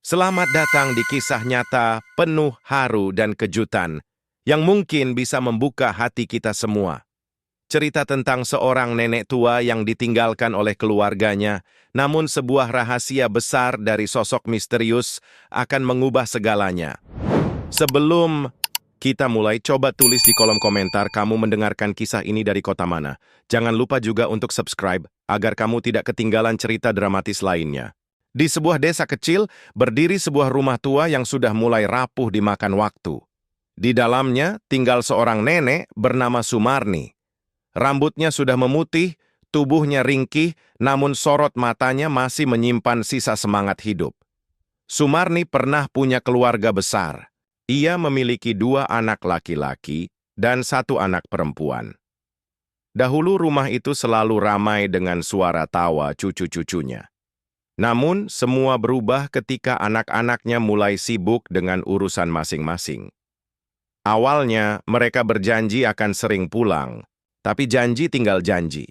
Selamat datang di kisah nyata penuh haru dan kejutan yang mungkin bisa membuka hati kita semua. Cerita tentang seorang nenek tua yang ditinggalkan oleh keluarganya, namun sebuah rahasia besar dari sosok misterius akan mengubah segalanya. Sebelum kita mulai, coba tulis di kolom komentar kamu mendengarkan kisah ini dari kota mana. Jangan lupa juga untuk subscribe agar kamu tidak ketinggalan cerita dramatis lainnya. Di sebuah desa kecil, berdiri sebuah rumah tua yang sudah mulai rapuh dimakan waktu. Di dalamnya tinggal seorang nenek bernama Sumarni. Rambutnya sudah memutih, tubuhnya ringkih, namun sorot matanya masih menyimpan sisa semangat hidup. Sumarni pernah punya keluarga besar. Ia memiliki 2 anak laki-laki dan 1 anak perempuan. Dahulu rumah itu selalu ramai dengan suara tawa cucu-cucunya. Namun, semua berubah ketika anak-anaknya mulai sibuk dengan urusan masing-masing. Awalnya, mereka berjanji akan sering pulang, tapi janji tinggal janji.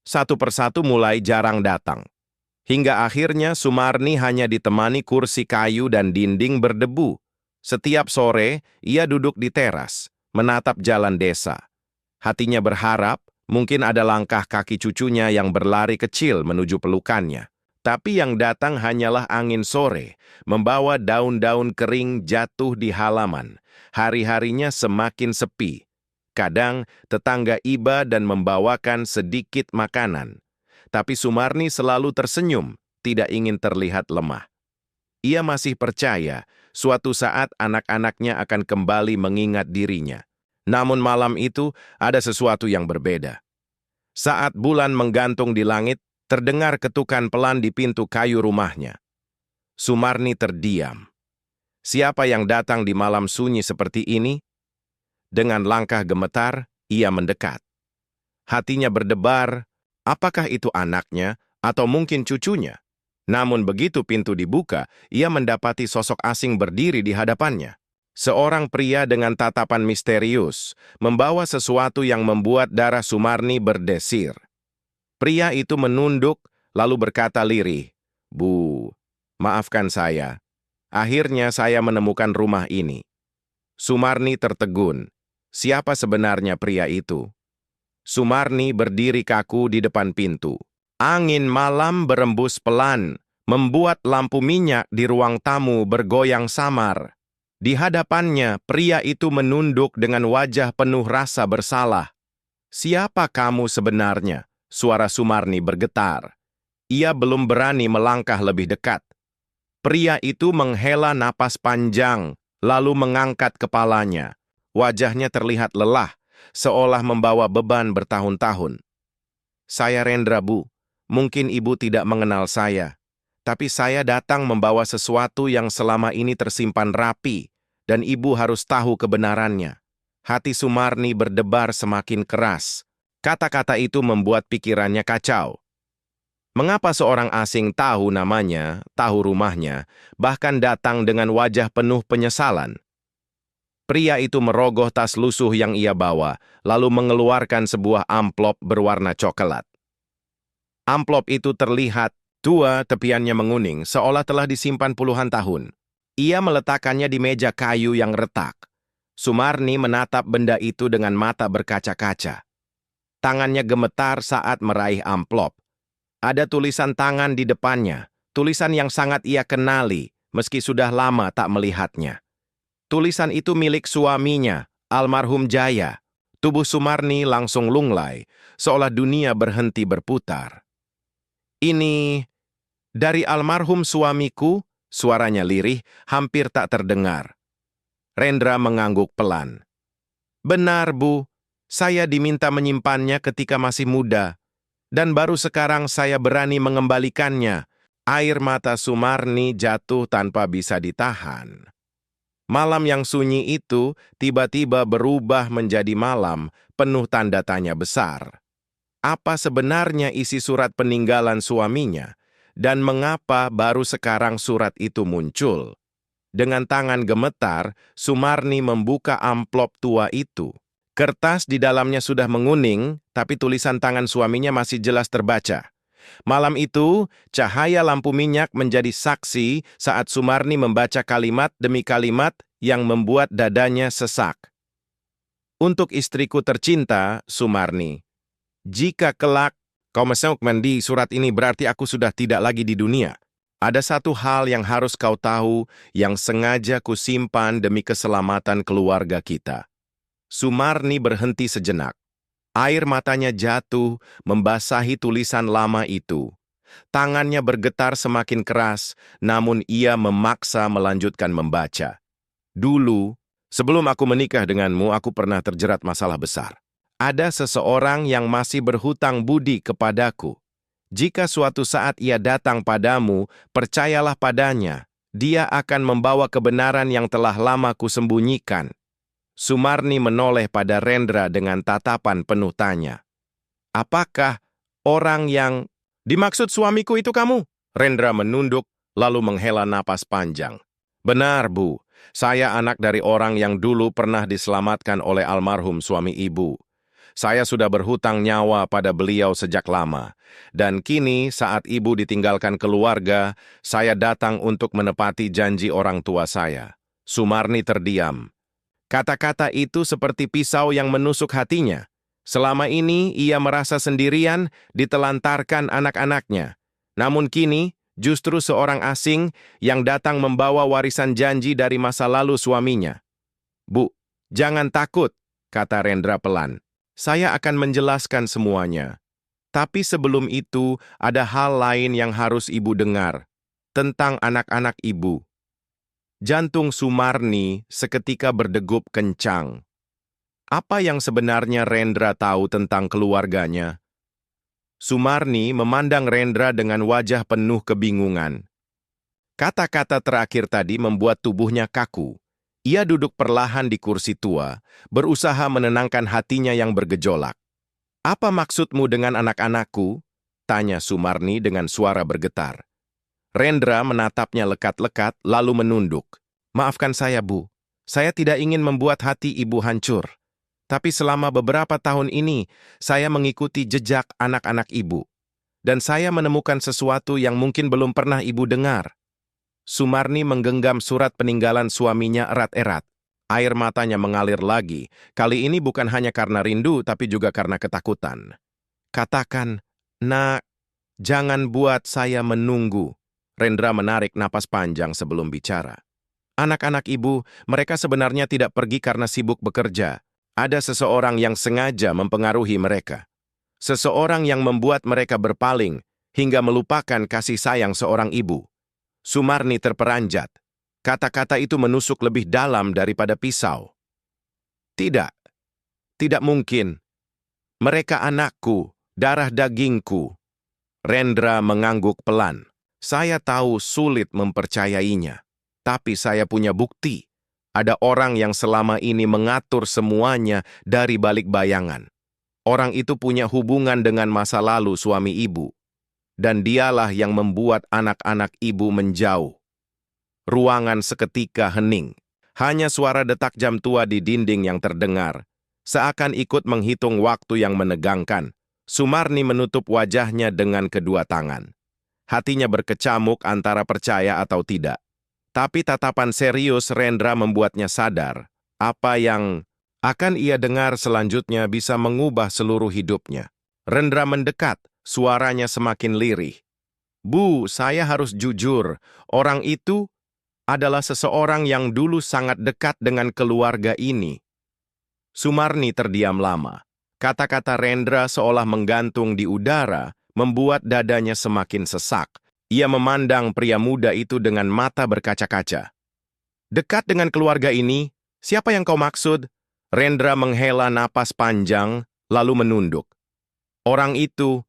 Satu persatu mulai jarang datang. Hingga akhirnya Sumarni hanya ditemani kursi kayu dan dinding berdebu. Setiap sore, ia duduk di teras, menatap jalan desa. Hatinya berharap mungkin ada langkah kaki cucunya yang berlari kecil menuju pelukannya. Tapi yang datang hanyalah angin sore, membawa daun-daun kering jatuh di halaman. Hari-harinya semakin sepi. Kadang tetangga iba dan membawakan sedikit makanan. Tapi Sumarni selalu tersenyum, tidak ingin terlihat lemah. Ia masih percaya suatu saat anak-anaknya akan kembali mengingat dirinya. Namun malam itu ada sesuatu yang berbeda. Saat bulan menggantung di langit, terdengar ketukan pelan di pintu kayu rumahnya. Sumarni terdiam. Siapa yang datang di malam sunyi seperti ini? Dengan langkah gemetar, ia mendekat. Hatinya berdebar, apakah itu anaknya atau mungkin cucunya? Namun begitu pintu dibuka, ia mendapati sosok asing berdiri di hadapannya. Seorang pria dengan tatapan misterius, membawa sesuatu yang membuat darah Sumarni berdesir. Pria itu menunduk, lalu berkata lirih, "Bu, maafkan saya. Akhirnya saya menemukan rumah ini." Sumarni tertegun. Siapa sebenarnya pria itu? Sumarni berdiri kaku di depan pintu. Angin malam berembus pelan, membuat lampu minyak di ruang tamu bergoyang samar. Di hadapannya, pria itu menunduk dengan wajah penuh rasa bersalah. "Siapa kamu sebenarnya?" Suara Sumarni bergetar. Ia belum berani melangkah lebih dekat. Pria itu menghela napas panjang, lalu mengangkat kepalanya. Wajahnya terlihat lelah, seolah membawa beban bertahun-tahun. "Saya Rendra, Bu. Mungkin Ibu tidak mengenal saya. Tapi saya datang membawa sesuatu yang selama ini tersimpan rapi, dan Ibu harus tahu kebenarannya." Hati Sumarni berdebar semakin keras. Kata-kata itu membuat pikirannya kacau. Mengapa seorang asing tahu namanya, tahu rumahnya, bahkan datang dengan wajah penuh penyesalan? Pria itu merogoh tas lusuh yang ia bawa, lalu mengeluarkan sebuah amplop berwarna coklat. Amplop itu terlihat tua, tepiannya menguning, seolah telah disimpan puluhan tahun. Ia meletakkannya di meja kayu yang retak. Sumarni menatap benda itu dengan mata berkaca-kaca. Tangannya gemetar saat meraih amplop. Ada tulisan tangan di depannya, tulisan yang sangat ia kenali, meski sudah lama tak melihatnya. Tulisan itu milik suaminya, almarhum Jaya. Tubuh Sumarni langsung lunglai, seolah dunia berhenti berputar. "Ini dari almarhum suamiku," suaranya lirih, hampir tak terdengar. Rendra mengangguk pelan. "Benar, Bu. Saya diminta menyimpannya ketika masih muda, dan baru sekarang saya berani mengembalikannya." Air mata Sumarni jatuh tanpa bisa ditahan. Malam yang sunyi itu tiba-tiba berubah menjadi malam penuh tanda tanya besar. Apa sebenarnya isi surat peninggalan suaminya, dan mengapa baru sekarang surat itu muncul? Dengan tangan gemetar, Sumarni membuka amplop tua itu. Kertas di dalamnya sudah menguning, tapi tulisan tangan suaminya masih jelas terbaca. Malam itu, cahaya lampu minyak menjadi saksi saat Sumarni membaca kalimat demi kalimat yang membuat dadanya sesak. Untuk istriku tercinta, Sumarni, jika kelak kau menemukan di surat ini berarti aku sudah tidak lagi di dunia. Ada satu hal yang harus kau tahu yang sengaja kusimpan demi keselamatan keluarga kita. Sumarni berhenti sejenak. Air matanya jatuh, membasahi tulisan lama itu. Tangannya bergetar semakin keras, namun ia memaksa melanjutkan membaca. Dulu, sebelum aku menikah denganmu, aku pernah terjerat masalah besar. Ada seseorang yang masih berhutang budi kepadaku. Jika suatu saat ia datang padamu, percayalah padanya. Dia akan membawa kebenaran yang telah lama kusembunyikan. Sumarni menoleh pada Rendra dengan tatapan penuh tanya. Apakah orang yang dimaksud suamiku itu kamu? Rendra menunduk, lalu menghela napas panjang. Benar, Bu. Saya anak dari orang yang dulu pernah diselamatkan oleh almarhum suami ibu. Saya sudah berhutang nyawa pada beliau sejak lama. Dan kini saat ibu ditinggalkan keluarga, saya datang untuk menepati janji orang tua saya. Sumarni terdiam. Kata-kata itu seperti pisau yang menusuk hatinya. Selama ini ia merasa sendirian, ditelantarkan anak-anaknya. Namun kini, justru seorang asing yang datang membawa warisan janji dari masa lalu suaminya. Bu, jangan takut, kata Rendra pelan. Saya akan menjelaskan semuanya. Tapi sebelum itu, ada hal lain yang harus ibu dengar. Tentang anak-anak ibu. Jantung Sumarni seketika berdegup kencang. Apa yang sebenarnya Rendra tahu tentang keluarganya? Sumarni memandang Rendra dengan wajah penuh kebingungan. Kata-kata terakhir tadi membuat tubuhnya kaku. Ia duduk perlahan di kursi tua, berusaha menenangkan hatinya yang bergejolak. Apa maksudmu dengan anak-anakku? Tanya Sumarni dengan suara bergetar. Rendra menatapnya lekat-lekat lalu menunduk. Maafkan saya, Bu. Saya tidak ingin membuat hati ibu hancur. Tapi selama beberapa tahun ini, saya mengikuti jejak anak-anak ibu. Dan saya menemukan sesuatu yang mungkin belum pernah ibu dengar. Sumarni menggenggam surat peninggalan suaminya erat-erat. Air matanya mengalir lagi. Kali ini bukan hanya karena rindu, tapi juga karena ketakutan. Katakan, Nak, jangan buat saya menunggu. Rendra menarik napas panjang sebelum bicara. Anak-anak ibu, mereka sebenarnya tidak pergi karena sibuk bekerja. Ada seseorang yang sengaja mempengaruhi mereka. Seseorang yang membuat mereka berpaling, hingga melupakan kasih sayang seorang ibu. Sumarni terperanjat. Kata-kata itu menusuk lebih dalam daripada pisau. Tidak, tidak mungkin. Mereka anakku, darah dagingku. Rendra mengangguk pelan. Saya tahu sulit mempercayainya. Tapi saya punya bukti. Ada orang yang selama ini mengatur semuanya dari balik bayangan. Orang itu punya hubungan dengan masa lalu suami ibu. Dan dialah yang membuat anak-anak ibu menjauh. Ruangan seketika hening. Hanya suara detak jam tua di dinding yang terdengar. Seakan ikut menghitung waktu yang menegangkan. Sumarni menutup wajahnya dengan kedua tangan. Hatinya berkecamuk antara percaya atau tidak. Tapi tatapan serius Rendra membuatnya sadar. Apa yang akan ia dengar selanjutnya bisa mengubah seluruh hidupnya. Rendra mendekat. Suaranya semakin lirih. Bu, saya harus jujur. Orang itu adalah seseorang yang dulu sangat dekat dengan keluarga ini. Sumarni terdiam lama. Kata-kata Rendra seolah menggantung di udara, membuat dadanya semakin sesak. Ia memandang pria muda itu dengan mata berkaca-kaca. Dekat dengan keluarga ini, siapa yang kau maksud? Rendra menghela napas panjang, lalu menunduk. Orang itu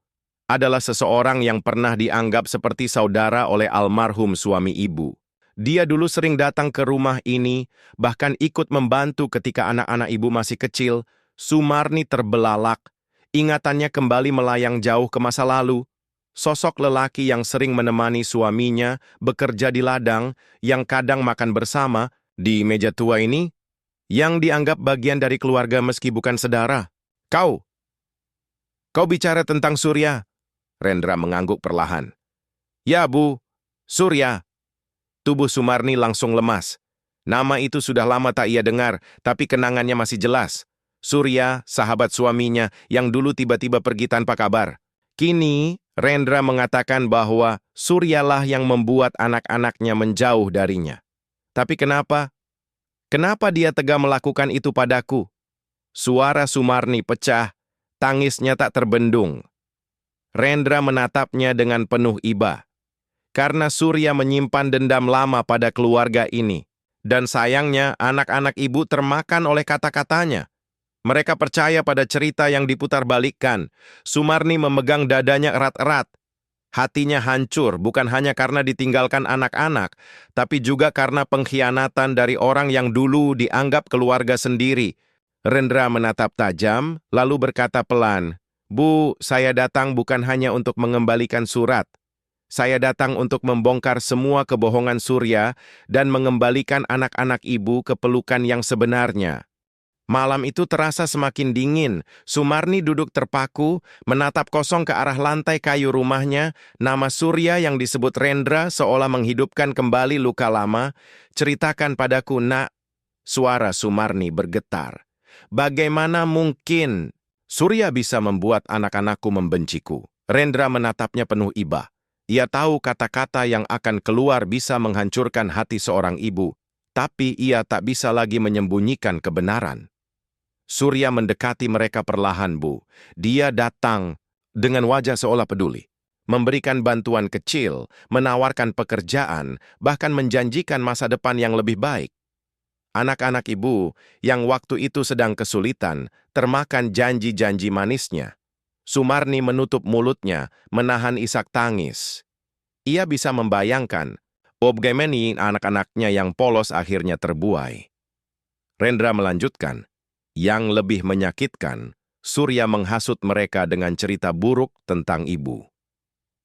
adalah seseorang yang pernah dianggap seperti saudara oleh almarhum suami ibu. Dia dulu sering datang ke rumah ini, bahkan ikut membantu ketika anak-anak ibu masih kecil. Sumarni terbelalak, ingatannya kembali melayang jauh ke masa lalu. Sosok lelaki yang sering menemani suaminya bekerja di ladang, yang kadang makan bersama di meja tua ini, yang dianggap bagian dari keluarga meski bukan saudara. Kau bicara tentang Surya. Rendra mengangguk perlahan. Ya, Bu. Surya. Tubuh Sumarni langsung lemas. Nama itu sudah lama tak ia dengar, tapi kenangannya masih jelas. Surya, sahabat suaminya, yang dulu tiba-tiba pergi tanpa kabar. Kini, Rendra mengatakan bahwa Suryalah yang membuat anak-anaknya menjauh darinya. Tapi kenapa? Kenapa dia tega melakukan itu padaku? Suara Sumarni pecah, tangisnya tak terbendung. Rendra menatapnya dengan penuh iba. Karena Surya menyimpan dendam lama pada keluarga ini. Dan sayangnya, anak-anak ibu termakan oleh kata-katanya. Mereka percaya pada cerita yang diputarbalikkan. Sumarni memegang dadanya erat-erat. Hatinya hancur bukan hanya karena ditinggalkan anak-anak, tapi juga karena pengkhianatan dari orang yang dulu dianggap keluarga sendiri. Rendra menatap tajam, lalu berkata pelan, Bu, saya datang bukan hanya untuk mengembalikan surat. Saya datang untuk membongkar semua kebohongan Surya dan mengembalikan anak-anak ibu ke pelukan yang sebenarnya. Malam itu terasa semakin dingin. Sumarni duduk terpaku, menatap kosong ke arah lantai kayu rumahnya. Nama Surya yang disebut Rendra seolah menghidupkan kembali luka lama. Ceritakan padaku, Nak. Suara Sumarni bergetar. Bagaimana mungkin Surya bisa membuat anak-anakku membenciku? Rendra menatapnya penuh iba. Ia tahu kata-kata yang akan keluar bisa menghancurkan hati seorang ibu. Tapi ia tak bisa lagi menyembunyikan kebenaran. Surya mendekati mereka perlahan, Bu. Dia datang dengan wajah seolah peduli. Memberikan bantuan kecil, menawarkan pekerjaan, bahkan menjanjikan masa depan yang lebih baik. Anak-anak ibu yang waktu itu sedang kesulitan, termakan janji-janji manisnya. Sumarni menutup mulutnya, menahan isak tangis. Ia bisa membayangkan, bagaimana anak-anaknya yang polos akhirnya terbuai. Rendra melanjutkan, yang lebih menyakitkan, Surya menghasut mereka dengan cerita buruk tentang ibu.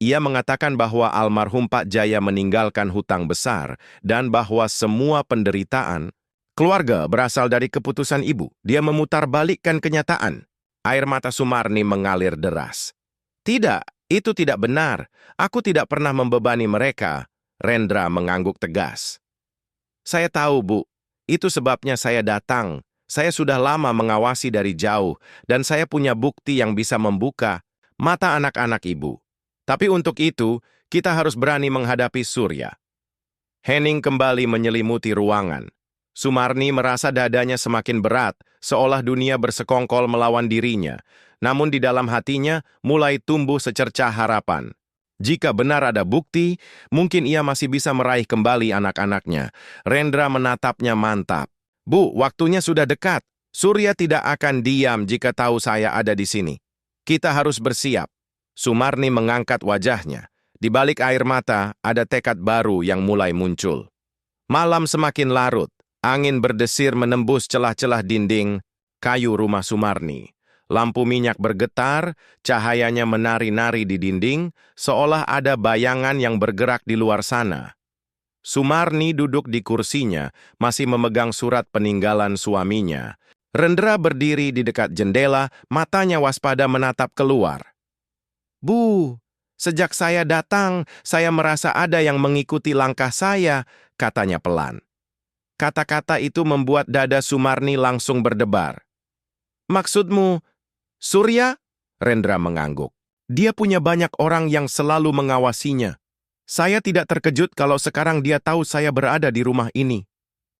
Ia mengatakan bahwa almarhum Pak Jaya meninggalkan hutang besar dan bahwa semua penderitaan keluarga berasal dari keputusan ibu. Dia memutarbalikkan kenyataan. Air mata Sumarni mengalir deras. Tidak, itu tidak benar. Aku tidak pernah membebani mereka. Rendra mengangguk tegas. Saya tahu, Bu. Itu sebabnya saya datang. Saya sudah lama mengawasi dari jauh, dan saya punya bukti yang bisa membuka mata anak-anak ibu. Tapi untuk itu, kita harus berani menghadapi Surya. Henning kembali menyelimuti ruangan. Sumarni merasa dadanya semakin berat, seolah dunia bersekongkol melawan dirinya. Namun di dalam hatinya mulai tumbuh secercah harapan. Jika benar ada bukti, mungkin ia masih bisa meraih kembali anak-anaknya. Rendra menatapnya mantap. Bu, waktunya sudah dekat. Surya tidak akan diam jika tahu saya ada di sini. Kita harus bersiap. Sumarni mengangkat wajahnya. Di balik air mata, ada tekad baru yang mulai muncul. Malam semakin larut. Angin berdesir menembus celah-celah dinding kayu rumah Sumarni. Lampu minyak bergetar, cahayanya menari-nari di dinding, seolah ada bayangan yang bergerak di luar sana. Sumarni duduk di kursinya, masih memegang surat peninggalan suaminya. Rendra berdiri di dekat jendela, matanya waspada menatap keluar. Bu, sejak saya datang, saya merasa ada yang mengikuti langkah saya, katanya pelan. Kata-kata itu membuat dada Sumarni langsung berdebar. Maksudmu, Surya? Rendra mengangguk. Dia punya banyak orang yang selalu mengawasinya. Saya tidak terkejut kalau sekarang dia tahu saya berada di rumah ini.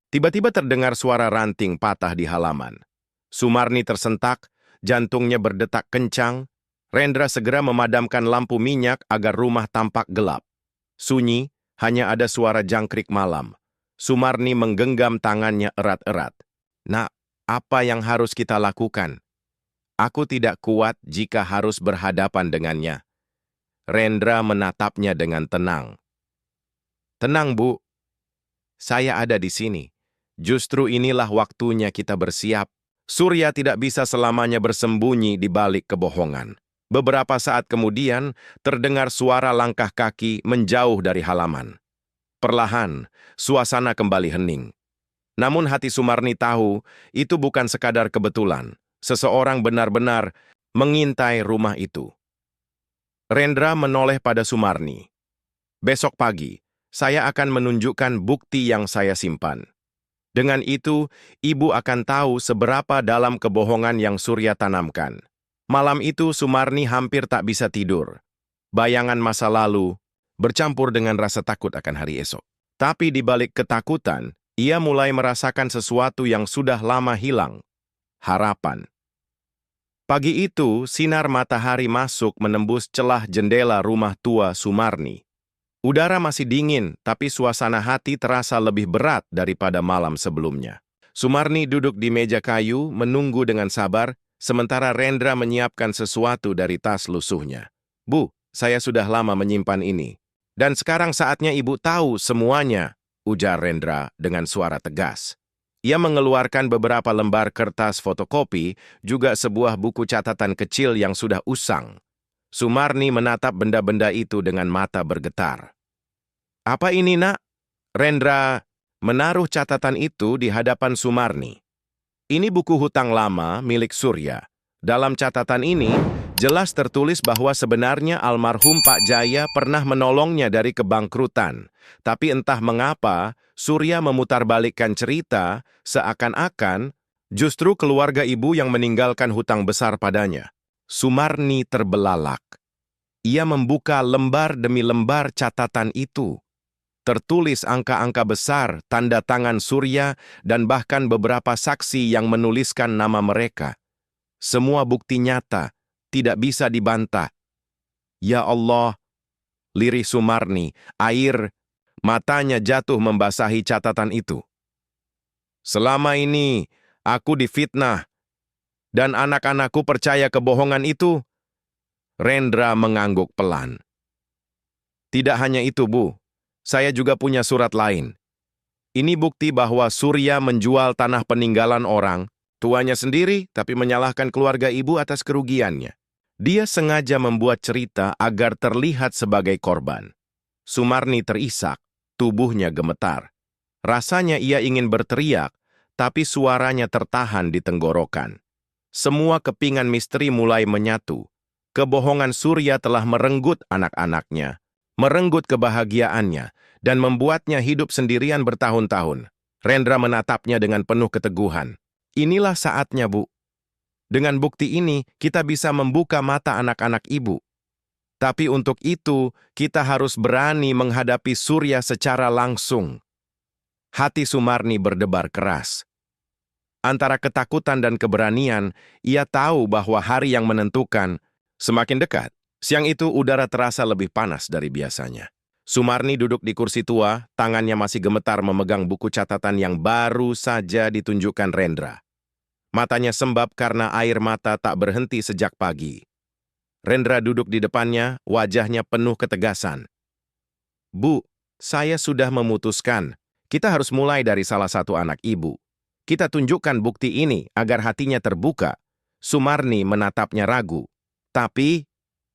Tiba-tiba terdengar suara ranting patah di halaman. Sumarni tersentak, jantungnya berdetak kencang. Rendra segera memadamkan lampu minyak agar rumah tampak gelap. Sunyi, hanya ada suara jangkrik malam. Sumarni menggenggam tangannya erat-erat. Nak, apa yang harus kita lakukan? Aku tidak kuat jika harus berhadapan dengannya. Rendra menatapnya dengan tenang. Tenang, Bu. Saya ada di sini. Justru inilah waktunya kita bersiap. Surya tidak bisa selamanya bersembunyi di balik kebohongan. Beberapa saat kemudian, terdengar suara langkah kaki menjauh dari halaman. Perlahan, suasana kembali hening. Namun hati Sumarni tahu, itu bukan sekadar kebetulan. Seseorang benar-benar mengintai rumah itu. Rendra menoleh pada Sumarni. Besok pagi, saya akan menunjukkan bukti yang saya simpan. Dengan itu, ibu akan tahu seberapa dalam kebohongan yang Surya tanamkan. Malam itu Sumarni hampir tak bisa tidur. Bayangan masa lalu bercampur dengan rasa takut akan hari esok. Tapi di balik ketakutan, ia mulai merasakan sesuatu yang sudah lama hilang. Harapan. Pagi itu, sinar matahari masuk menembus celah jendela rumah tua Sumarni. Udara masih dingin, tapi suasana hati terasa lebih berat daripada malam sebelumnya. Sumarni duduk di meja kayu, menunggu dengan sabar, sementara Rendra menyiapkan sesuatu dari tas lusuhnya. "Bu, saya sudah lama menyimpan ini. Dan sekarang saatnya ibu tahu semuanya," ujar Rendra dengan suara tegas. Ia mengeluarkan beberapa lembar kertas fotokopi, juga sebuah buku catatan kecil yang sudah usang. Sumarni menatap benda-benda itu dengan mata bergetar. "Apa ini, Nak?" Rendra menaruh catatan itu di hadapan Sumarni. "Ini buku hutang lama milik Surya. Dalam catatan ini, jelas tertulis bahwa sebenarnya almarhum Pak Jaya pernah menolongnya dari kebangkrutan. Tapi entah mengapa, Surya memutarbalikkan cerita seakan-akan justru keluarga ibu yang meninggalkan hutang besar padanya." Sumarni terbelalak. Ia membuka lembar demi lembar catatan itu. Tertulis angka-angka besar, tanda tangan Surya, dan bahkan beberapa saksi yang menuliskan nama mereka. Semua bukti nyata, tidak bisa dibantah. "Ya Allah," lirih Sumarni, air matanya jatuh membasahi catatan itu. "Selama ini, aku difitnah, dan anak-anakku percaya kebohongan itu." Rendra mengangguk pelan. "Tidak hanya itu, Bu. Saya juga punya surat lain. Ini bukti bahwa Surya menjual tanah peninggalan orang, tuanya sendiri, tapi menyalahkan keluarga ibu atas kerugiannya. Dia sengaja membuat cerita agar terlihat sebagai korban." Sumarni terisak, tubuhnya gemetar. Rasanya ia ingin berteriak, tapi suaranya tertahan di tenggorokan. Semua kepingan misteri mulai menyatu. Kebohongan Surya telah merenggut anak-anaknya, merenggut kebahagiaannya, dan membuatnya hidup sendirian bertahun-tahun. Rendra menatapnya dengan penuh keteguhan. "Inilah saatnya, Bu. Dengan bukti ini, kita bisa membuka mata anak-anak ibu. Tapi untuk itu, kita harus berani menghadapi Surya secara langsung." Hati Sumarni berdebar keras. Antara ketakutan dan keberanian, ia tahu bahwa hari yang menentukan semakin dekat. Siang itu udara terasa lebih panas dari biasanya. Sumarni duduk di kursi tua, tangannya masih gemetar memegang buku catatan yang baru saja ditunjukkan Rendra. Matanya sembab karena air mata tak berhenti sejak pagi. Rendra duduk di depannya, wajahnya penuh ketegasan. "Bu, saya sudah memutuskan. Kita harus mulai dari salah satu anak ibu. Kita tunjukkan bukti ini agar hatinya terbuka." Sumarni menatapnya ragu. "Tapi,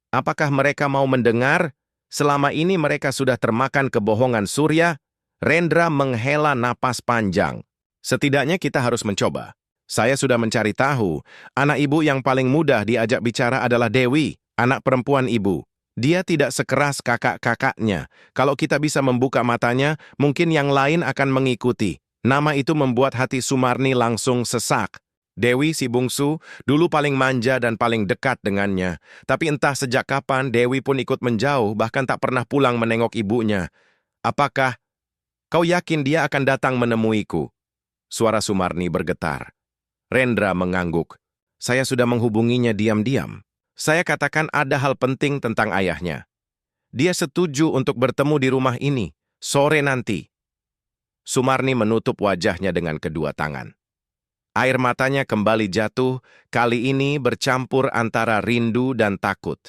apakah mereka mau mendengar? Selama ini mereka sudah termakan kebohongan Surya." Rendra menghela napas panjang. "Setidaknya kita harus mencoba. Saya sudah mencari tahu, anak ibu yang paling mudah diajak bicara adalah Dewi, anak perempuan ibu. Dia tidak sekeras kakak-kakaknya. Kalau kita bisa membuka matanya, mungkin yang lain akan mengikuti." Nama itu membuat hati Sumarni langsung sesak. Dewi si bungsu dulu paling manja dan paling dekat dengannya. Tapi entah sejak kapan Dewi pun ikut menjauh, bahkan tak pernah pulang menengok ibunya. "Apakah kau yakin dia akan datang menemuiku?" Suara Sumarni bergetar. Rendra mengangguk. "Saya sudah menghubunginya diam-diam. Saya katakan ada hal penting tentang ayahnya. Dia setuju untuk bertemu di rumah ini, sore nanti." Sumarni menutup wajahnya dengan kedua tangan. Air matanya kembali jatuh, kali ini bercampur antara rindu dan takut.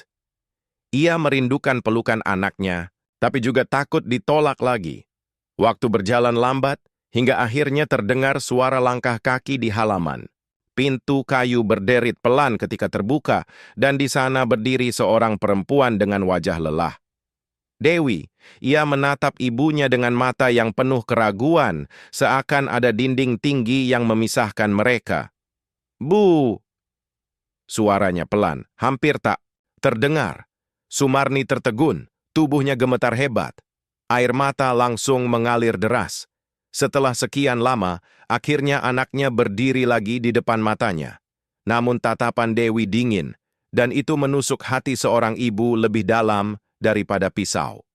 Ia merindukan pelukan anaknya, tapi juga takut ditolak lagi. Waktu berjalan lambat, hingga akhirnya terdengar suara langkah kaki di halaman. Pintu kayu berderit pelan ketika terbuka, dan di sana berdiri seorang perempuan dengan wajah lelah. Dewi. Ia menatap ibunya dengan mata yang penuh keraguan, seakan ada dinding tinggi yang memisahkan mereka. "Bu!" Suaranya pelan, hampir tak terdengar. Sumarni tertegun, tubuhnya gemetar hebat. Air mata langsung mengalir deras. Setelah sekian lama, akhirnya anaknya berdiri lagi di depan matanya. Namun tatapan Dewi dingin, dan itu menusuk hati seorang ibu lebih dalam daripada pisau.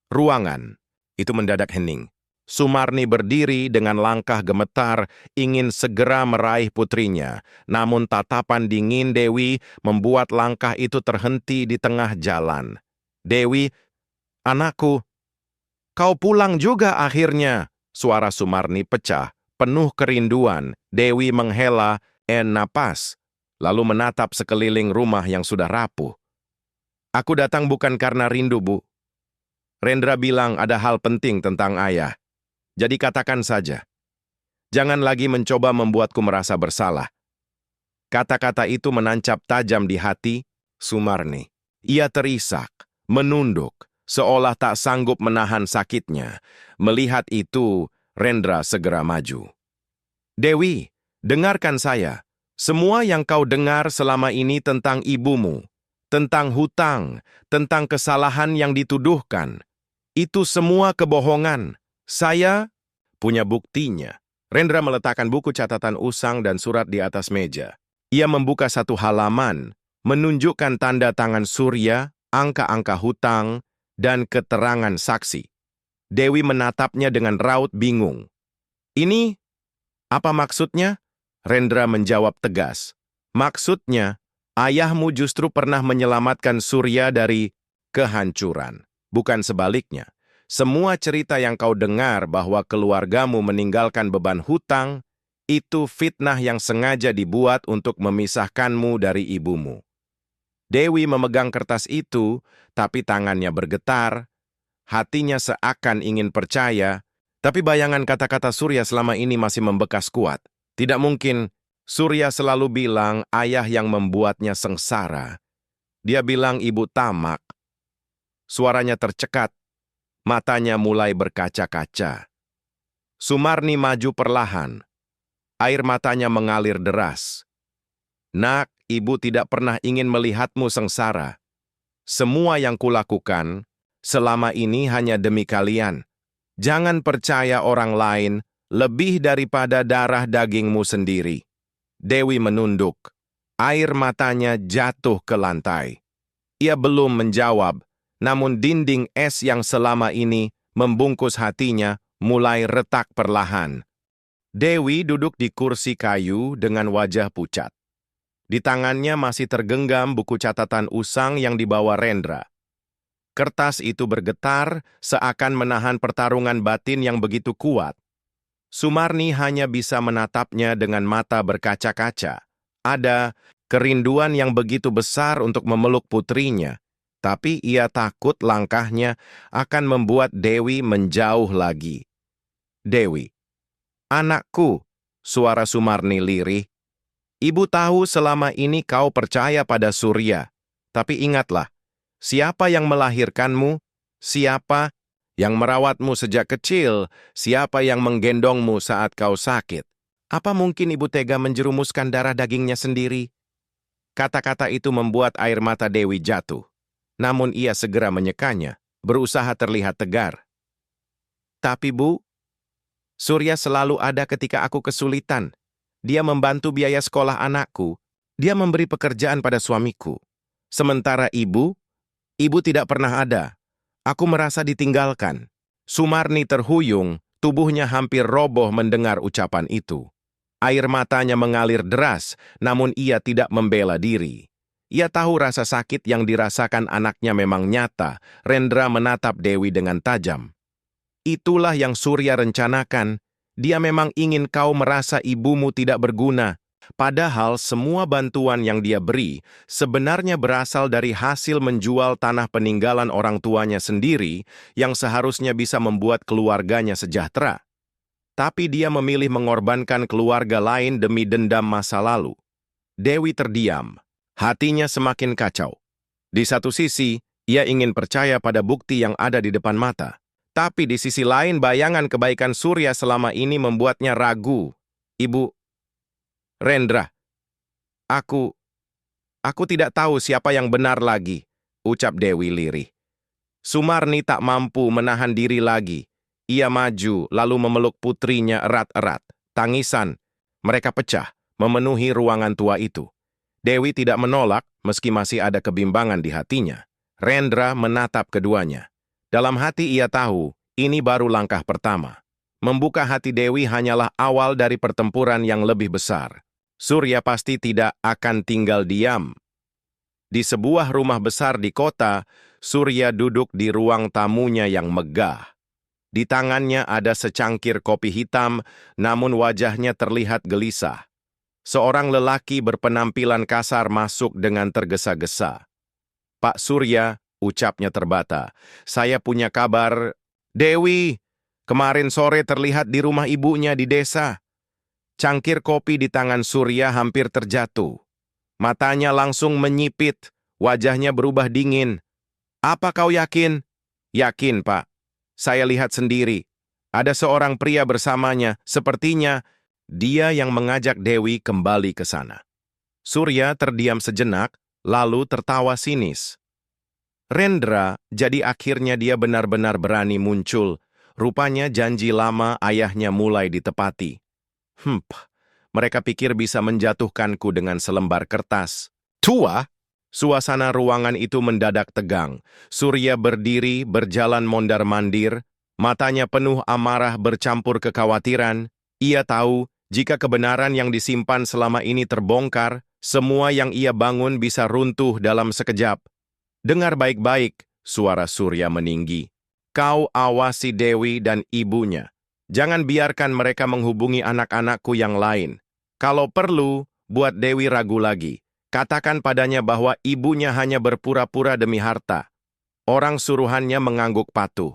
Ruangan itu mendadak hening. Sumarni berdiri dengan langkah gemetar, ingin segera meraih putrinya. Namun tatapan dingin Dewi membuat langkah itu terhenti di tengah jalan. "Dewi, anakku, kau pulang juga akhirnya." Suara Sumarni pecah, penuh kerinduan. Dewi menghela napas, lalu menatap sekeliling rumah yang sudah rapuh. "Aku datang bukan karena rindu, Bu. Rendra bilang ada hal penting tentang ayah. Jadi katakan saja. Jangan lagi mencoba membuatku merasa bersalah." Kata-kata itu menancap tajam di hati Sumarni. Ia terisak, menunduk, seolah tak sanggup menahan sakitnya. Melihat itu, Rendra segera maju. "Dewi, dengarkan saya. Semua yang kau dengar selama ini tentang ibumu, tentang hutang, tentang kesalahan yang dituduhkan, itu semua kebohongan. Saya punya buktinya." Rendra meletakkan buku catatan usang dan surat di atas meja. Ia membuka satu halaman, menunjukkan tanda tangan Surya, angka-angka hutang, dan keterangan saksi. Dewi menatapnya dengan raut bingung. "Ini apa maksudnya?" Rendra menjawab tegas. "Maksudnya, ayahmu justru pernah menyelamatkan Surya dari kehancuran, bukan sebaliknya. Semua cerita yang kau dengar bahwa keluargamu meninggalkan beban hutang, itu fitnah yang sengaja dibuat untuk memisahkanmu dari ibumu." Dewi memegang kertas itu, tapi tangannya bergetar. Hatinya seakan ingin percaya, tapi bayangan kata-kata Surya selama ini masih membekas kuat. Tidak mungkin. Surya selalu bilang ayah yang membuatnya sengsara. Dia bilang ibu tamak. Suaranya tercekat. Matanya mulai berkaca-kaca. Sumarni maju perlahan. Air matanya mengalir deras. "Nak, ibu tidak pernah ingin melihatmu sengsara. Semua yang kulakukan selama ini hanya demi kalian. Jangan percaya orang lain lebih daripada darah dagingmu sendiri." Dewi menunduk. Air matanya jatuh ke lantai. Ia belum menjawab. Namun dinding es yang selama ini membungkus hatinya mulai retak perlahan. Dewi duduk di kursi kayu dengan wajah pucat. Di tangannya masih tergenggam buku catatan usang yang dibawa Rendra. Kertas itu bergetar seakan menahan pertarungan batin yang begitu kuat. Sumarni hanya bisa menatapnya dengan mata berkaca-kaca. Ada kerinduan yang begitu besar untuk memeluk putrinya. Tapi ia takut langkahnya akan membuat Dewi menjauh lagi. "Dewi, anakku," suara Sumarni lirih. "Ibu tahu selama ini kau percaya pada Surya. Tapi ingatlah, siapa yang melahirkanmu, siapa yang merawatmu sejak kecil, siapa yang menggendongmu saat kau sakit. Apa mungkin ibu tega menjerumuskan darah dagingnya sendiri?" Kata-kata itu membuat air mata Dewi jatuh. Namun ia segera menyekanya, berusaha terlihat tegar. "Tapi Bu, Surya selalu ada ketika aku kesulitan. Dia membantu biaya sekolah anakku. Dia memberi pekerjaan pada suamiku. Sementara ibu tidak pernah ada. Aku merasa ditinggalkan." Sumarni terhuyung, tubuhnya hampir roboh mendengar ucapan itu. Air matanya mengalir deras, namun ia tidak membela diri. Ia tahu rasa sakit yang dirasakan anaknya memang nyata. Rendra menatap Dewi dengan tajam. "Itulah yang Surya rencanakan. Dia memang ingin kau merasa ibumu tidak berguna. Padahal semua bantuan yang dia beri sebenarnya berasal dari hasil menjual tanah peninggalan orang tuanya sendiri yang seharusnya bisa membuat keluarganya sejahtera. Tapi dia memilih mengorbankan keluarga lain demi dendam masa lalu." Dewi terdiam. Hatinya semakin kacau. Di satu sisi, ia ingin percaya pada bukti yang ada di depan mata. Tapi di sisi lain, bayangan kebaikan Surya selama ini membuatnya ragu. "Ibu, Rendra, aku..." Aku tidak tahu siapa yang benar lagi, ucap Dewi lirih. Sumarni tak mampu menahan diri lagi. Ia maju lalu memeluk putrinya erat-erat. Tangisan mereka pecah, memenuhi ruangan tua itu. Dewi tidak menolak meski masih ada kebimbangan di hatinya. Rendra menatap keduanya. Dalam hati ia tahu, ini baru langkah pertama. Membuka hati Dewi hanyalah awal dari pertempuran yang lebih besar. Surya pasti tidak akan tinggal diam. Di sebuah rumah besar di kota, Surya duduk di ruang tamunya yang megah. Di tangannya ada secangkir kopi hitam, namun wajahnya terlihat gelisah. Seorang lelaki berpenampilan kasar masuk dengan tergesa-gesa. Pak Surya, ucapnya terbata. Saya punya kabar. Dewi, kemarin sore terlihat di rumah ibunya di desa. Cangkir kopi di tangan Surya hampir terjatuh. Matanya langsung menyipit, wajahnya berubah dingin. Apa kau yakin? Yakin, Pak. Saya lihat sendiri. Ada seorang pria bersamanya, sepertinya dia yang mengajak Dewi kembali ke sana. Surya terdiam sejenak, lalu tertawa sinis. Rendra, jadi akhirnya dia benar-benar berani muncul. Rupanya janji lama ayahnya mulai ditepati. Mereka pikir bisa menjatuhkanku dengan selembar kertas. Tua! Suasana ruangan itu mendadak tegang. Surya berdiri, berjalan mondar-mandir, matanya penuh amarah bercampur kekhawatiran. Ia tahu, jika kebenaran yang disimpan selama ini terbongkar, semua yang ia bangun bisa runtuh dalam sekejap. Dengar baik-baik, suara Surya meninggi. Kau awasi Dewi dan ibunya. Jangan biarkan mereka menghubungi anak-anakku yang lain. Kalau perlu, buat Dewi ragu lagi. Katakan padanya bahwa ibunya hanya berpura-pura demi harta. Orang suruhannya mengangguk patuh.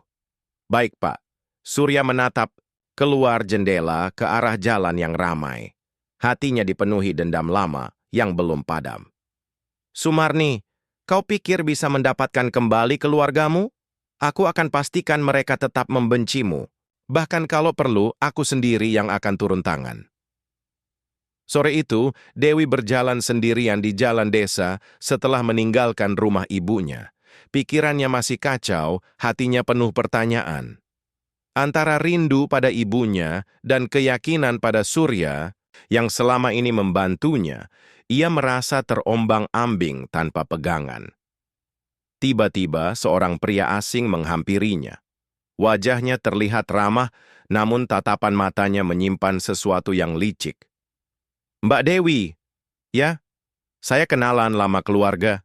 Baik, Pak. Surya menatap keluar jendela ke arah jalan yang ramai. Hatinya dipenuhi dendam lama yang belum padam. Sumarni, kau pikir bisa mendapatkan kembali keluargamu? Aku akan pastikan mereka tetap membencimu. Bahkan kalau perlu, aku sendiri yang akan turun tangan. Sore itu, Dewi berjalan sendirian di jalan desa setelah meninggalkan rumah ibunya. Pikirannya masih kacau, hatinya penuh pertanyaan. Antara rindu pada ibunya dan keyakinan pada Surya yang selama ini membantunya, ia merasa terombang-ambing tanpa pegangan. Tiba-tiba, seorang pria asing menghampirinya. Wajahnya terlihat ramah, namun tatapan matanya menyimpan sesuatu yang licik. Mbak Dewi, ya, saya kenalan lama keluarga.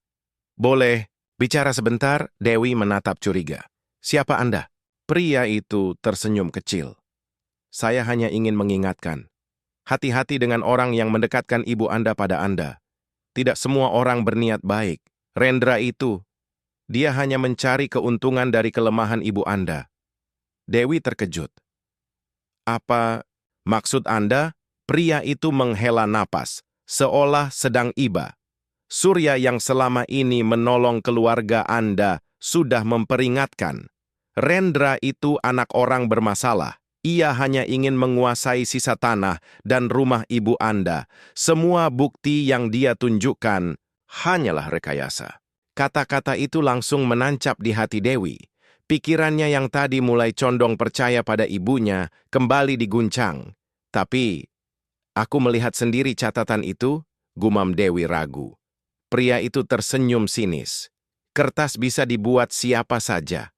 Boleh bicara sebentar? Dewi menatap curiga. Siapa Anda? Pria itu tersenyum kecil. Saya hanya ingin mengingatkan. Hati-hati dengan orang yang mendekatkan ibu Anda pada Anda. Tidak semua orang berniat baik. Rendra itu, dia hanya mencari keuntungan dari kelemahan ibu Anda. Dewi terkejut. Apa maksud Anda? Pria itu menghela napas, seolah sedang iba. Surya yang selama ini menolong keluarga Anda sudah memperingatkan. Rendra itu anak orang bermasalah. Ia hanya ingin menguasai sisa tanah dan rumah ibu Anda. Semua bukti yang dia tunjukkan hanyalah rekayasa. Kata-kata itu langsung menancap di hati Dewi. Pikirannya yang tadi mulai condong percaya pada ibunya kembali diguncang. Tapi aku melihat sendiri catatan itu, gumam Dewi ragu. Pria itu tersenyum sinis. Kertas bisa dibuat siapa saja.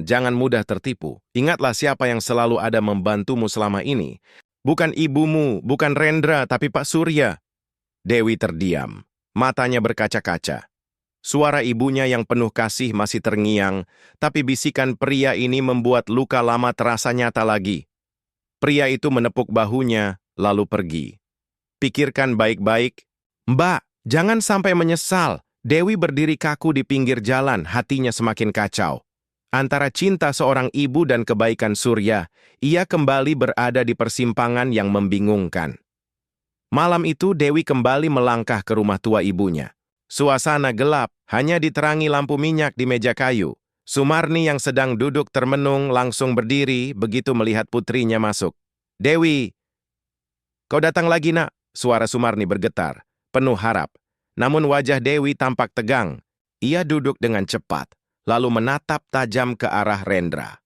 Jangan mudah tertipu. Ingatlah siapa yang selalu ada membantumu selama ini. Bukan ibumu, bukan Rendra, tapi Pak Surya. Dewi terdiam. Matanya berkaca-kaca. Suara ibunya yang penuh kasih masih terngiang, tapi bisikan pria ini membuat luka lama terasa nyata lagi. Pria itu menepuk bahunya, lalu pergi. Pikirkan baik-baik. Mbak, jangan sampai menyesal. Dewi berdiri kaku di pinggir jalan, hatinya semakin kacau. Antara cinta seorang ibu dan kebaikan Surya, ia kembali berada di persimpangan yang membingungkan. Malam itu Dewi kembali melangkah ke rumah tua ibunya. Suasana gelap, hanya diterangi lampu minyak di meja kayu. Sumarni yang sedang duduk termenung langsung berdiri begitu melihat putrinya masuk. Dewi, kau datang lagi nak? Suara Sumarni bergetar, penuh harap. Namun wajah Dewi tampak tegang. Ia duduk dengan cepat, lalu menatap tajam ke arah Rendra.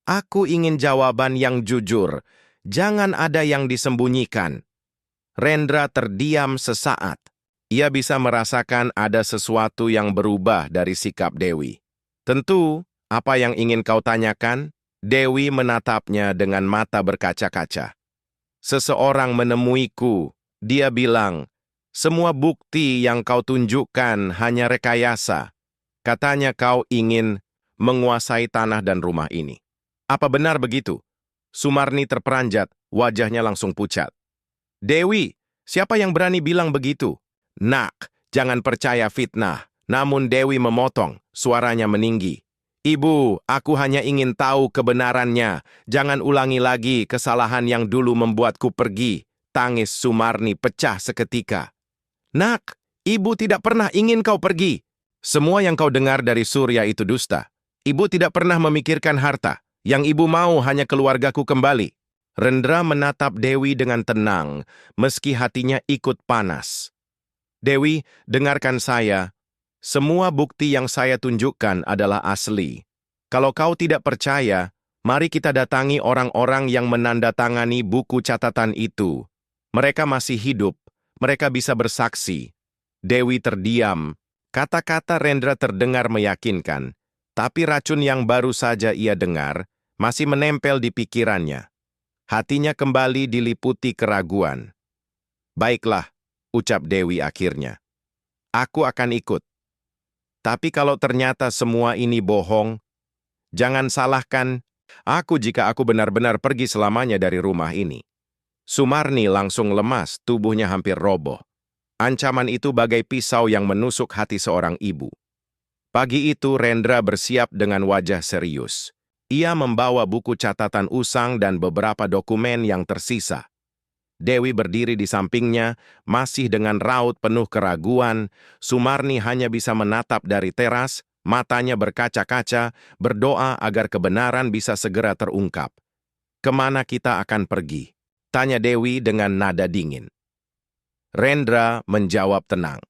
Aku ingin jawaban yang jujur. Jangan ada yang disembunyikan. Rendra terdiam sesaat. Ia bisa merasakan ada sesuatu yang berubah dari sikap Dewi. Tentu, apa yang ingin kau tanyakan? Dewi menatapnya dengan mata berkaca-kaca. Seseorang menemuiku. Dia bilang, semua bukti yang kau tunjukkan hanya rekayasa. Katanya kau ingin menguasai tanah dan rumah ini. Apa benar begitu? Sumarni terperanjat, wajahnya langsung pucat. Dewi, siapa yang berani bilang begitu? Nak, jangan percaya fitnah. Namun Dewi memotong, suaranya meninggi. Ibu, aku hanya ingin tahu kebenarannya. Jangan ulangi lagi kesalahan yang dulu membuatku pergi. Tangis Sumarni pecah seketika. Nak, ibu tidak pernah ingin kau pergi. Semua yang kau dengar dari Surya itu dusta. Ibu tidak pernah memikirkan harta. Yang ibu mau hanya keluargaku kembali. Rendra menatap Dewi dengan tenang, meski hatinya ikut panas. Dewi, dengarkan saya. Semua bukti yang saya tunjukkan adalah asli. Kalau kau tidak percaya, mari kita datangi orang-orang yang menandatangani buku catatan itu. Mereka masih hidup, mereka bisa bersaksi. Dewi terdiam. Kata-kata Rendra terdengar meyakinkan, tapi racun yang baru saja ia dengar masih menempel di pikirannya. Hatinya kembali diliputi keraguan. Baiklah, ucap Dewi akhirnya. Aku akan ikut. Tapi kalau ternyata semua ini bohong, jangan salahkan aku jika aku benar-benar pergi selamanya dari rumah ini. Sumarni langsung lemas, tubuhnya hampir roboh. Ancaman itu bagai pisau yang menusuk hati seorang ibu. Pagi itu Rendra bersiap dengan wajah serius. Ia membawa buku catatan usang dan beberapa dokumen yang tersisa. Dewi berdiri di sampingnya, masih dengan raut penuh keraguan. Sumarni hanya bisa menatap dari teras, matanya berkaca-kaca, berdoa agar kebenaran bisa segera terungkap. Kemana kita akan pergi? Tanya Dewi dengan nada dingin. Rendra menjawab tenang.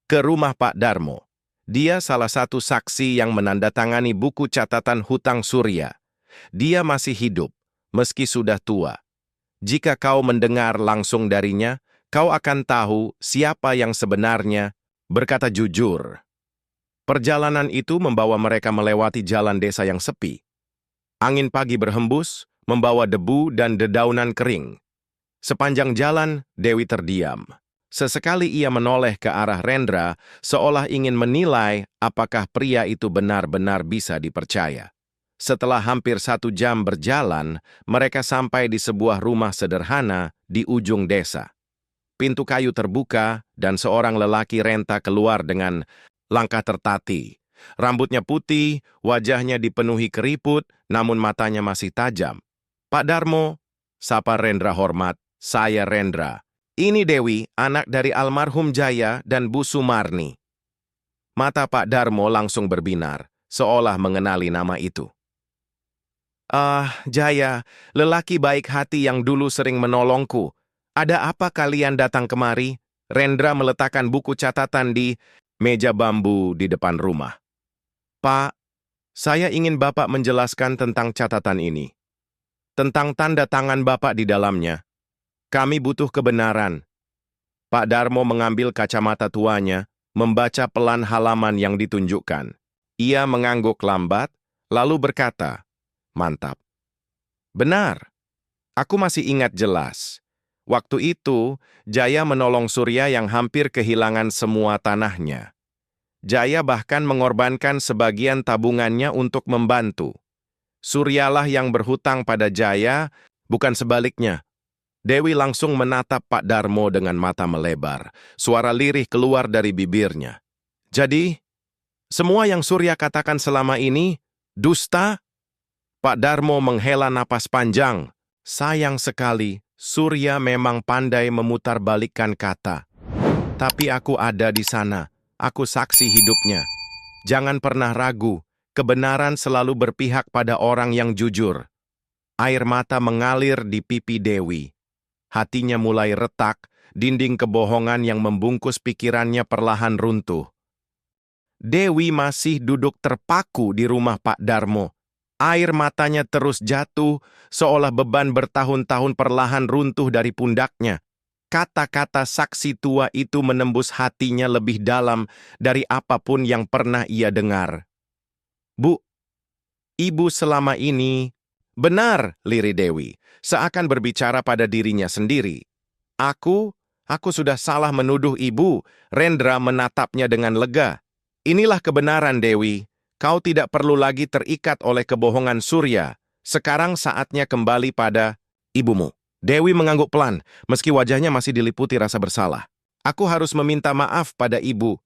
Ke rumah Pak Darmo. Dia salah satu saksi yang menandatangani buku catatan hutang Surya. Dia masih hidup, meski sudah tua. Jika kau mendengar langsung darinya, kau akan tahu siapa yang sebenarnya berkata jujur. Perjalanan itu membawa mereka melewati jalan desa yang sepi. Angin pagi berhembus, membawa debu dan dedaunan kering. Sepanjang jalan, Dewi terdiam. Sesekali ia menoleh ke arah Rendra, seolah ingin menilai apakah pria itu benar-benar bisa dipercaya. Setelah hampir 1 jam berjalan, mereka sampai di sebuah rumah sederhana di ujung desa. Pintu kayu terbuka dan seorang lelaki renta keluar dengan langkah tertati. Rambutnya putih, wajahnya dipenuhi keriput, namun matanya masih tajam. Pak Darmo, sapa Rendra hormat, saya Rendra. Ini Dewi, anak dari almarhum Jaya dan Bu Sumarni. Mata Pak Darmo langsung berbinar, seolah mengenali nama itu. Jaya, lelaki baik hati yang dulu sering menolongku. Ada apa kalian datang kemari? Rendra meletakkan buku catatan di meja bambu di depan rumah. Pak, saya ingin Bapak menjelaskan tentang catatan ini. Tentang tanda tangan Bapak di dalamnya. Kami butuh kebenaran. Pak Darmo mengambil kacamata tuanya, membaca pelan halaman yang ditunjukkan. Ia mengangguk lambat, lalu berkata, mantap. Benar. Aku masih ingat jelas. Waktu itu, Jaya menolong Surya yang hampir kehilangan semua tanahnya. Jaya bahkan mengorbankan sebagian tabungannya untuk membantu. Suryalah yang berhutang pada Jaya, bukan sebaliknya. Dewi langsung menatap Pak Darmo dengan mata melebar. Suara lirih keluar dari bibirnya. Jadi, semua yang Surya katakan selama ini, dusta? Pak Darmo menghela napas panjang. Sayang sekali, Surya memang pandai memutarbalikkan kata. Tapi aku ada di sana. Aku saksi hidupnya. Jangan pernah ragu. Kebenaran selalu berpihak pada orang yang jujur. Air mata mengalir di pipi Dewi. Hatinya mulai retak dinding kebohongan yang membungkus pikirannya perlahan runtuh. Dewi masih duduk terpaku di rumah Pak Darmo. Air matanya terus jatuh, seolah beban bertahun-tahun perlahan runtuh dari pundaknya. Kata-kata saksi tua itu menembus hatinya lebih dalam dari apapun yang pernah ia dengar. "Bu, ibu selama ini..." "Benar," lirih Dewi, seakan berbicara pada dirinya sendiri. Aku sudah salah menuduh ibu." Rendra menatapnya dengan lega. "Inilah kebenaran, Dewi. Kau tidak perlu lagi terikat oleh kebohongan Surya. Sekarang saatnya kembali pada ibumu." Dewi mengangguk pelan, meski wajahnya masih diliputi rasa bersalah. "Aku harus meminta maaf pada ibu.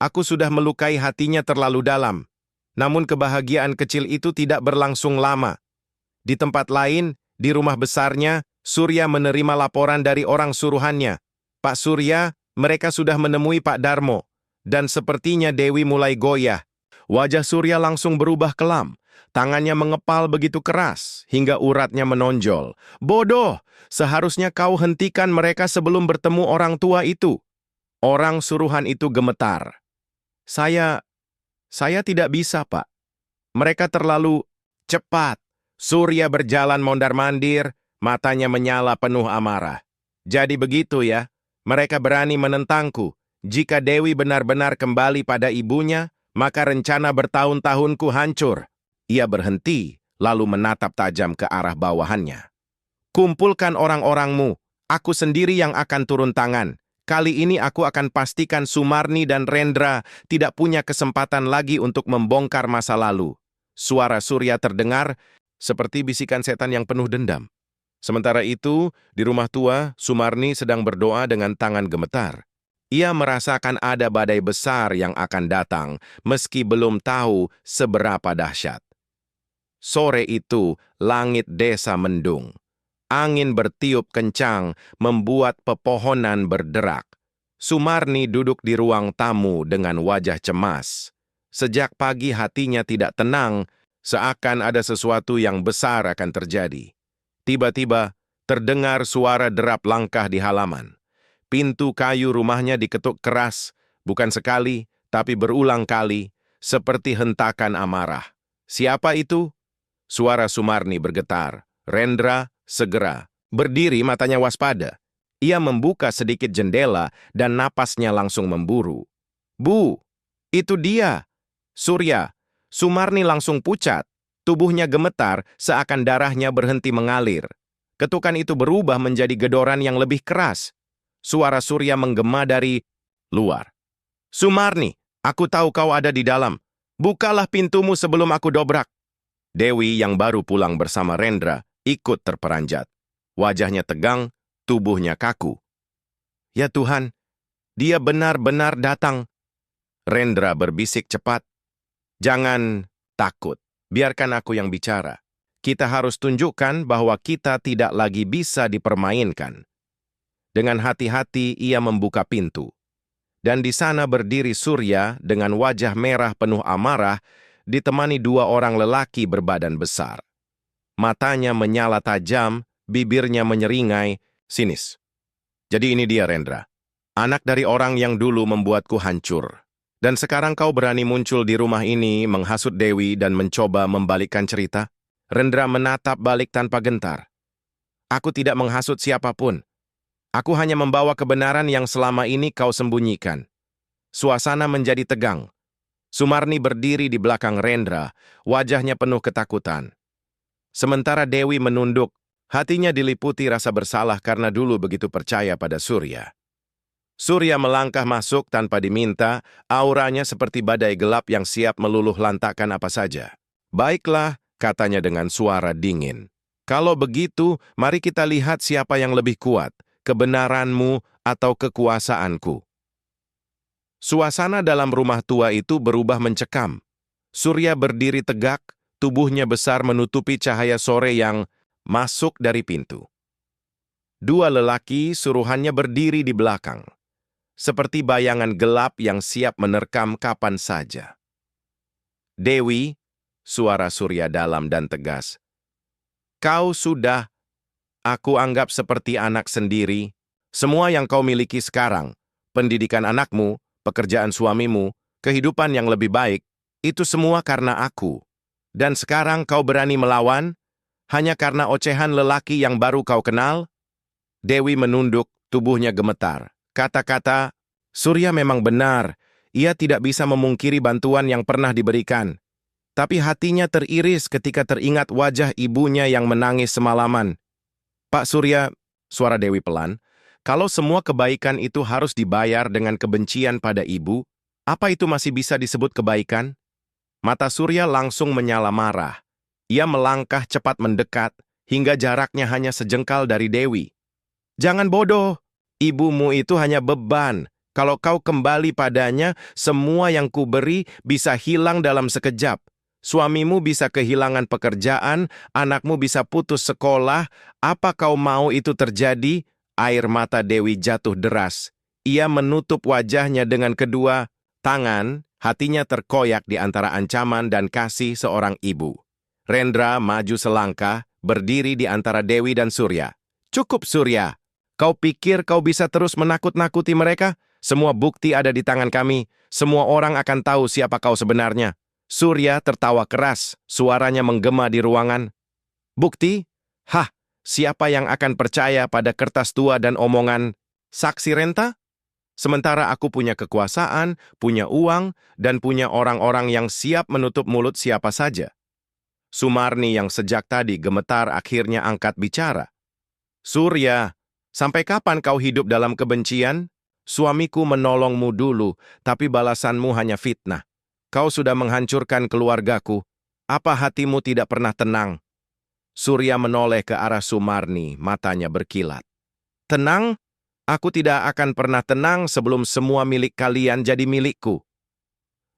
Aku sudah melukai hatinya terlalu dalam." Namun kebahagiaan kecil itu tidak berlangsung lama. Di tempat lain, di rumah besarnya, Surya menerima laporan dari orang suruhannya. "Pak Surya, mereka sudah menemui Pak Darmo." Dan sepertinya Dewi mulai goyah. Wajah Surya langsung berubah kelam. Tangannya mengepal begitu keras, hingga uratnya menonjol. "Bodoh! Seharusnya kau hentikan mereka sebelum bertemu orang tua itu." Orang suruhan itu gemetar. Saya tidak bisa, Pak. Mereka terlalu cepat." Surya berjalan mondar-mandir, matanya menyala penuh amarah. "Jadi begitu ya, mereka berani menentangku. Jika Dewi benar-benar kembali pada ibunya, maka rencana bertahun-tahunku hancur." Ia berhenti, lalu menatap tajam ke arah bawahannya. "Kumpulkan orang-orangmu, aku sendiri yang akan turun tangan. Kali ini aku akan pastikan Sumarni dan Rendra tidak punya kesempatan lagi untuk membongkar masa lalu." Suara Surya terdengar seperti bisikan setan yang penuh dendam. Sementara itu, di rumah tua, Sumarni sedang berdoa dengan tangan gemetar. Ia merasakan ada badai besar yang akan datang, meski belum tahu seberapa dahsyat. Sore itu, langit desa mendung. Angin bertiup kencang, membuat pepohonan berderak. Sumarni duduk di ruang tamu dengan wajah cemas. Sejak pagi hatinya tidak tenang, seakan ada sesuatu yang besar akan terjadi. Tiba-tiba, terdengar suara derap langkah di halaman. Pintu kayu rumahnya diketuk keras, bukan sekali, tapi berulang kali, seperti hentakan amarah. "Siapa itu?" Suara Sumarni bergetar. Rendra segera berdiri, matanya waspada. Ia membuka sedikit jendela dan napasnya langsung memburu. "Bu, itu dia!" "Surya!" Sumarni langsung pucat. Tubuhnya gemetar seakan darahnya berhenti mengalir. Ketukan itu berubah menjadi gedoran yang lebih keras. Suara Surya menggema dari luar. "Sumarni, aku tahu kau ada di dalam. Bukalah pintumu sebelum aku dobrak." Dewi yang baru pulang bersama Rendra ikut terperanjat. Wajahnya tegang, tubuhnya kaku. "Ya Tuhan, dia benar-benar datang." Rendra berbisik cepat. "Jangan takut, biarkan aku yang bicara. Kita harus tunjukkan bahwa kita tidak lagi bisa dipermainkan." Dengan hati-hati ia membuka pintu. Dan di sana berdiri Surya dengan wajah merah penuh amarah, ditemani dua orang lelaki berbadan besar. Matanya menyala tajam, bibirnya menyeringai, sinis. "Jadi ini dia, Rendra. Anak dari orang yang dulu membuatku hancur. Dan sekarang kau berani muncul di rumah ini, menghasut Dewi dan mencoba membalikkan cerita?" Rendra menatap balik tanpa gentar. "Aku tidak menghasut siapapun. Aku hanya membawa kebenaran yang selama ini kau sembunyikan." Suasana menjadi tegang. Sumarni berdiri di belakang Rendra, wajahnya penuh ketakutan. Sementara Dewi menunduk, hatinya diliputi rasa bersalah karena dulu begitu percaya pada Surya. Surya melangkah masuk tanpa diminta, auranya seperti badai gelap yang siap meluluh lantakkan apa saja. "Baiklah," katanya dengan suara dingin. "Kalau begitu, mari kita lihat siapa yang lebih kuat, kebenaranmu atau kekuasaanku." Suasana dalam rumah tua itu berubah mencekam. Surya berdiri tegak, tubuhnya besar menutupi cahaya sore yang masuk dari pintu. Dua lelaki suruhannya berdiri di belakang, seperti bayangan gelap yang siap menerkam kapan saja. "Dewi," suara Surya dalam dan tegas, "kau sudah aku anggap seperti anak sendiri. Semua yang kau miliki sekarang, pendidikan anakmu, pekerjaan suamimu, kehidupan yang lebih baik, itu semua karena aku. Dan sekarang kau berani melawan? Hanya karena ocehan lelaki yang baru kau kenal? Dewi menunduk, tubuhnya gemetar. Kata-kata, Surya memang benar. Ia tidak bisa memungkiri bantuan yang pernah diberikan. Tapi hatinya teriris ketika teringat wajah ibunya yang menangis semalaman. Pak Surya, suara Dewi pelan, kalau semua kebaikan itu harus dibayar dengan kebencian pada ibu, apa itu masih bisa disebut kebaikan? Mata Surya langsung menyala marah. Ia melangkah cepat mendekat, hingga jaraknya hanya sejengkal dari Dewi. Jangan bodoh, ibumu itu hanya beban. Kalau kau kembali padanya, semua yang kuberi bisa hilang dalam sekejap. Suamimu bisa kehilangan pekerjaan, anakmu bisa putus sekolah. Apa kau mau itu terjadi? Air mata Dewi jatuh deras. Ia menutup wajahnya dengan kedua tangan, hatinya terkoyak di antara ancaman dan kasih seorang ibu. Rendra maju selangkah, berdiri di antara Dewi dan Surya. Cukup, Surya. Kau pikir kau bisa terus menakut-nakuti mereka? Semua bukti ada di tangan kami. Semua orang akan tahu siapa kau sebenarnya. Surya tertawa keras, suaranya menggema di ruangan. Bukti? Hah, siapa yang akan percaya pada kertas tua dan omongan saksi renta? Sementara aku punya kekuasaan, punya uang, dan punya orang-orang yang siap menutup mulut siapa saja. Sumarni yang sejak tadi gemetar akhirnya angkat bicara. Surya, sampai kapan kau hidup dalam kebencian? Suamiku menolongmu dulu, tapi balasanmu hanya fitnah. Kau sudah menghancurkan keluargaku. Apa hatimu tidak pernah tenang? Surya menoleh ke arah Sumarni, matanya berkilat. Tenang? Aku tidak akan pernah tenang sebelum semua milik kalian jadi milikku.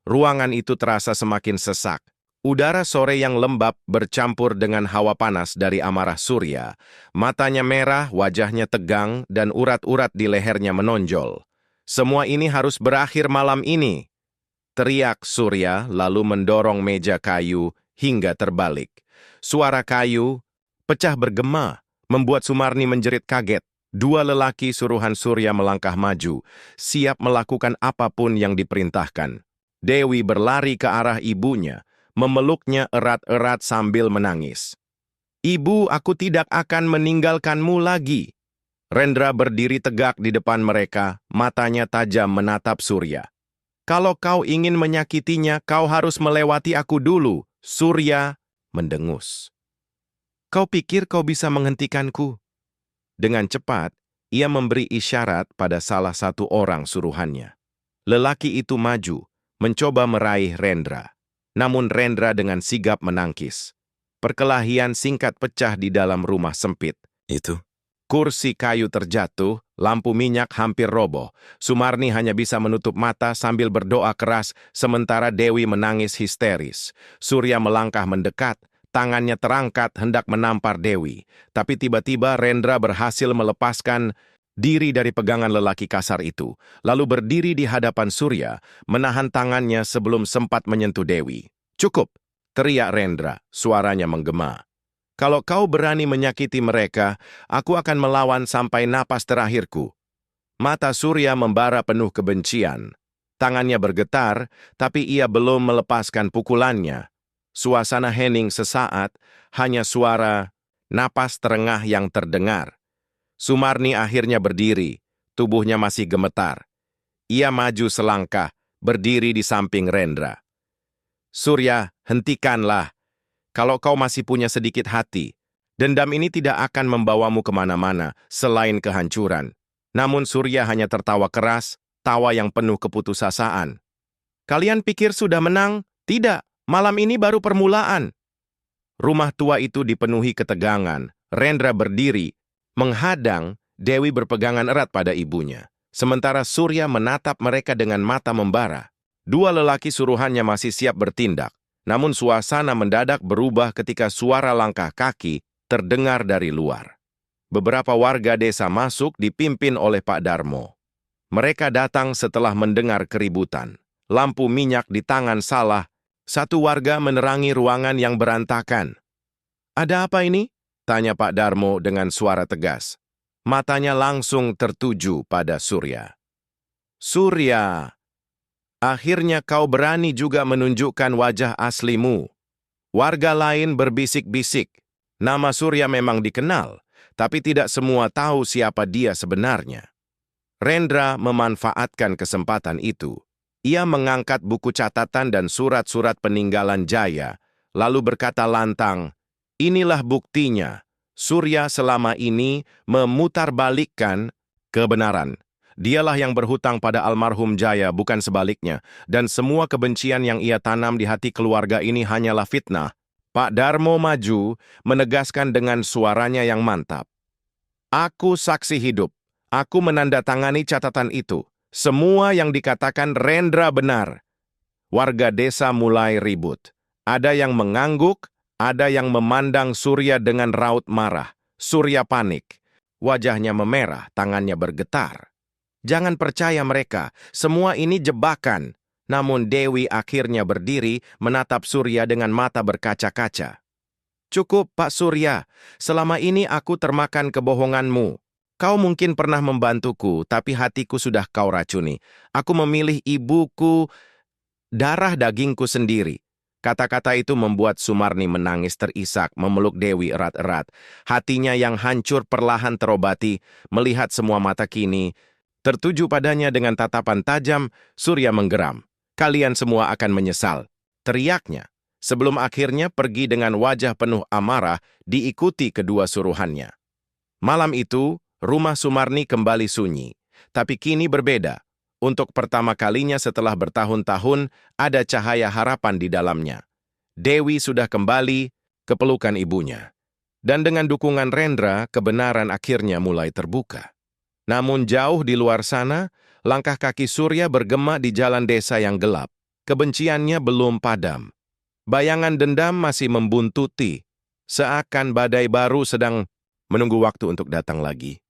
Ruangan itu terasa semakin sesak. Udara sore yang lembab bercampur dengan hawa panas dari amarah Surya. Matanya merah, wajahnya tegang, dan urat-urat di lehernya menonjol. Semua ini harus berakhir malam ini. Teriak Surya lalu mendorong meja kayu hingga terbalik. Suara kayu pecah bergema, membuat Sumarni menjerit kaget. Dua lelaki suruhan Surya melangkah maju, siap melakukan apapun yang diperintahkan. Dewi berlari ke arah ibunya, memeluknya erat-erat sambil menangis. Ibu, aku tidak akan meninggalkanmu lagi. Rendra berdiri tegak di depan mereka, matanya tajam menatap Surya. Kalau kau ingin menyakitinya, kau harus melewati aku dulu. Surya mendengus. Kau pikir kau bisa menghentikanku? Dengan cepat, ia memberi isyarat pada salah satu orang suruhannya. Lelaki itu maju, mencoba meraih Rendra. Namun Rendra dengan sigap menangkis. Perkelahian singkat pecah di dalam rumah sempit. Itu? Kursi kayu terjatuh, lampu minyak hampir roboh. Sumarni hanya bisa menutup mata sambil berdoa keras, sementara Dewi menangis histeris. Surya melangkah mendekat, tangannya terangkat hendak menampar Dewi. Tapi tiba-tiba Rendra berhasil melepaskan diri dari pegangan lelaki kasar itu, lalu berdiri di hadapan Surya, menahan tangannya sebelum sempat menyentuh Dewi. Cukup, teriak Rendra, suaranya menggema. Kalau kau berani menyakiti mereka, aku akan melawan sampai napas terakhirku. Mata Surya membara penuh kebencian. Tangannya bergetar, tapi ia belum melepaskan pukulannya. Suasana hening sesaat, hanya suara napas terengah yang terdengar. Sumarni akhirnya berdiri, tubuhnya masih gemetar. Ia maju selangkah, berdiri di samping Rendra. Surya, hentikanlah. Kalau kau masih punya sedikit hati, dendam ini tidak akan membawamu kemana-mana selain kehancuran. Namun Surya hanya tertawa keras, tawa yang penuh keputusasaan. Kalian pikir sudah menang? Tidak, malam ini baru permulaan. Rumah tua itu dipenuhi ketegangan. Rendra berdiri, menghadang. Dewi berpegangan erat pada ibunya. Sementara Surya menatap mereka dengan mata membara. Dua lelaki suruhannya masih siap bertindak. Namun suasana mendadak berubah ketika suara langkah kaki terdengar dari luar. Beberapa warga desa masuk dipimpin oleh Pak Darmo. Mereka datang setelah mendengar keributan. Lampu minyak di tangan Salah. Satu warga menerangi ruangan yang berantakan. Ada apa ini? Tanya Pak Darmo dengan suara tegas. Matanya langsung tertuju pada Surya. Surya, akhirnya kau berani juga menunjukkan wajah aslimu. Warga lain berbisik-bisik. Nama Surya memang dikenal, tapi tidak semua tahu siapa dia sebenarnya. Rendra memanfaatkan kesempatan itu. Ia mengangkat buku catatan dan surat-surat peninggalan Jaya, lalu berkata lantang, "Inilah buktinya. Surya selama ini memutarbalikkan kebenaran. Dialah yang berhutang pada almarhum Jaya, bukan sebaliknya. Dan semua kebencian yang ia tanam di hati keluarga ini hanyalah fitnah." Pak Darmo maju, menegaskan dengan suaranya yang mantap. "Aku saksi hidup. Aku menandatangani catatan itu. Semua yang dikatakan Rendra benar." Warga desa mulai ribut. Ada yang mengangguk, ada yang memandang Surya dengan raut marah. Surya panik. Wajahnya memerah, tangannya bergetar. Jangan percaya mereka, semua ini jebakan. Namun Dewi akhirnya berdiri menatap Surya dengan mata berkaca-kaca. "Cukup, Pak Surya. Selama ini aku termakan kebohonganmu. Kau mungkin pernah membantuku, tapi hatiku sudah kau racuni. Aku memilih ibuku, darah dagingku sendiri." Kata-kata itu membuat Sumarni menangis terisak, memeluk Dewi erat-erat. Hatinya yang hancur perlahan terobati, melihat semua mata kini tertuju padanya dengan tatapan tajam. Surya menggeram. "Kalian semua akan menyesal," teriaknya, sebelum akhirnya pergi dengan wajah penuh amarah diikuti kedua suruhannya. Malam itu, rumah Sumarni kembali sunyi. Tapi kini berbeda. Untuk pertama kalinya setelah bertahun-tahun, ada cahaya harapan di dalamnya. Dewi sudah kembali ke pelukan ibunya. Dan dengan dukungan Rendra, kebenaran akhirnya mulai terbuka. Namun jauh di luar sana, langkah kaki Surya bergema di jalan desa yang gelap. Kebenciannya belum padam. Bayangan dendam masih membuntuti, seakan badai baru sedang menunggu waktu untuk datang lagi.